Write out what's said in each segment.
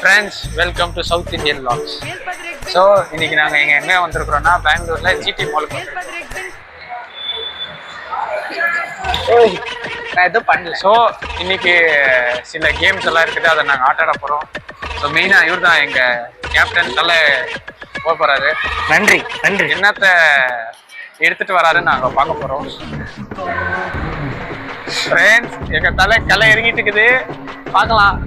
Friends, welcome to south Indian vlogs. So இன்னைக்கு நாங்கள் எங்கே வந்திருக்கிறோம்னா பெங்களூர்ல ஜிடி மாலுக்கு வந்திருக்கோம். நான் எதுவும் பண்ணல. ஸோ இன்னைக்கு சில கேம்ஸ் எல்லாம் இருக்குது, அதை நாங்கள் ஆட்டாட போகிறோம். ஸோ மெயினாக இவர் தான் எங்கள் கேப்டன் தலை போக போகிறாரு. நன்றி நன்றி. என்னத்தை எடுத்துட்டு வராருன்னு நாங்கள் பார்க்க போகிறோம். ஃப்ரெண்ட்ஸ், எங்கள் தலை கலை இறங்கிட்டு இருக்குது, பார்க்கலாம்.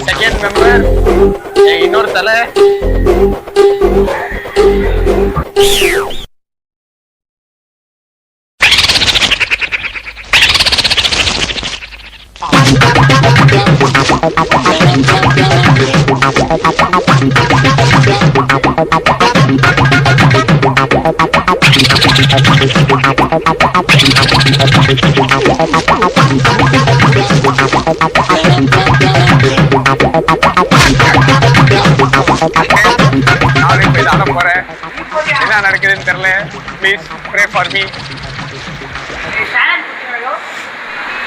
செகண்ட் மெம்பர் இன்னொரு தலை. போறேன், என்ன நடக்குதுன்னு தெரியல. Please pray for me.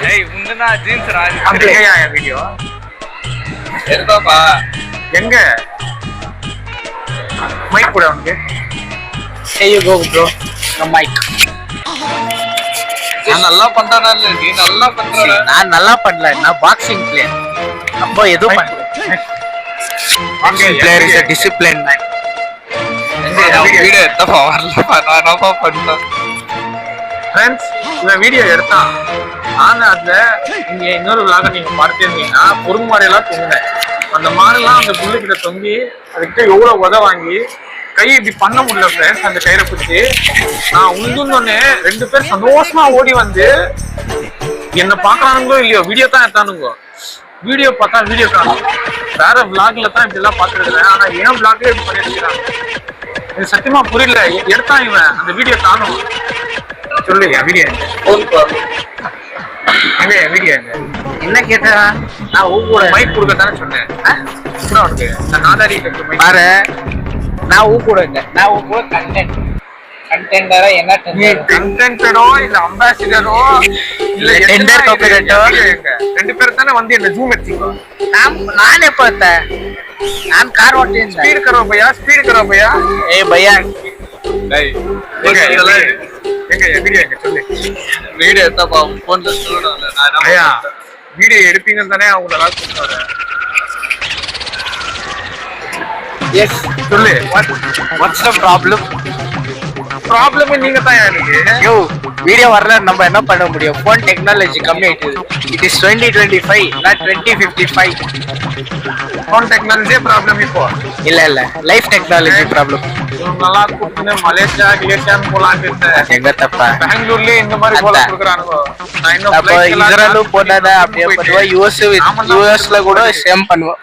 ஏய் உண்டனா ஜீன்ஸ் ராஜ் அப்படியே வீடியோ எடுப்பாப்பா. எங்க மைக் கூட உனக்கு? Hey you go bro, no mic. நான் நல்லா பண்றேனா இல்ல நீ நல்லா பண்ற? நான் நல்லா பண்ணல, நான் பாக்ஸிங் பிளேயர். அப்போ எதுவும் பண்ணல. Boxing player is a disciplined man. Video எடுத்தப்பா வரலப்பா, நான் என்னப்பா பண்ணேன். ஃப்ரெண்ட்ஸ், இந்த வீடியோ எடுத்தான். ஆனா அதுல நீங்க இன்னொரு விளாக நீங்க பார்த்திருந்தீங்கன்னா பொருள் மாதிரியெல்லாம் தொங்குனேன். அந்த மாதிரிலாம் அந்த புல்லுக்கிட்ட தொங்கி அதுக்கிட்ட எவ்வளவு உத வாங்கி கை இப்படி பண்ண முடியல ஃப்ரெண்ட்ஸ். அந்த கயிறை பிடிச்சி நான் உண்டுன்னொன்னே 2 பேர் சந்தோஷமா ஓடி வந்து என்ன பாக்குறானுங்களோ இல்லையோ வீடியோ தான் எடுத்தானுங்க. வீடியோ பார்த்தா வீடியோ காணும். வேற விளாக்ல தான் இப்படி எல்லாம் பார்த்துருக்கேன். ஆனா ஏன் விளாக்ல இப்படி பண்ணிருக்கிறான் இது சத்தியமா புரியல. எடுத்தான் இவன் அந்த வீடியோ காணும். சொல்லு வீடியோ எங்க வீடியோ எங்க என்ன கேட்டா நான் ஊக்கூட மைக் கொடுக்க தானே சொன்னேன். உனக்கு நான் நாதாரி பாரு, நான் ஊக்கூடங்க. நான் ஊக்கூட கண்டென்டரா என்ன கண்டென்டரோ இல்ல அம்பாசிடரோ இல்ல டெண்டர் காப்பிரைட்டோ 2 பேர் தானே வந்து என்ன ஜூம் எடுத்தீங்க. நான் எப்ப பார்த்தேன்? நான் கார் ஓட்டினேன். ஸ்பீட் करो भैया, स्पीड करो भैया. ए भैया டேய் எங்க வீடியோ எங்க சொல்லு. வீடியோ எடுத்தப்பா போன்ல சொல்றேன். நான் ஐயா வீடியோ எடுப்பீங்க தானே அவங்க எல்லாம் சொல்றாங்க. எஸ் சொல்லு. What's the problem? ப்ராப்ளம் நீங்க தான் எனக்கு. யோ வீடியோ வரல, நம்ம என்ன பண்ண முடியும்? போன் டெக்னாலஜி கம்மி ஆயிடுது. It is 2025 not 2055. போன் டெக்னாலஜியே ப்ராப்ளம் இப்போ இல்ல லைஃப் டெக்னாலஜி ப்ராப்ளம். நல்லா கூப்பிட்டு மலேசியா கிளேசியான்னு போலான்னு இருந்தேன். எங்க தப்பா? பெங்களூர்லயே இந்த மாதிரி போல கொடுக்குறானுங்க. நான் இன்னும் அப்ப இஸ்ரேலும் போடாத அப்படியே பண்ணுவா. யூஎஸ்ல கூட சேம் பண்ணுவோம்.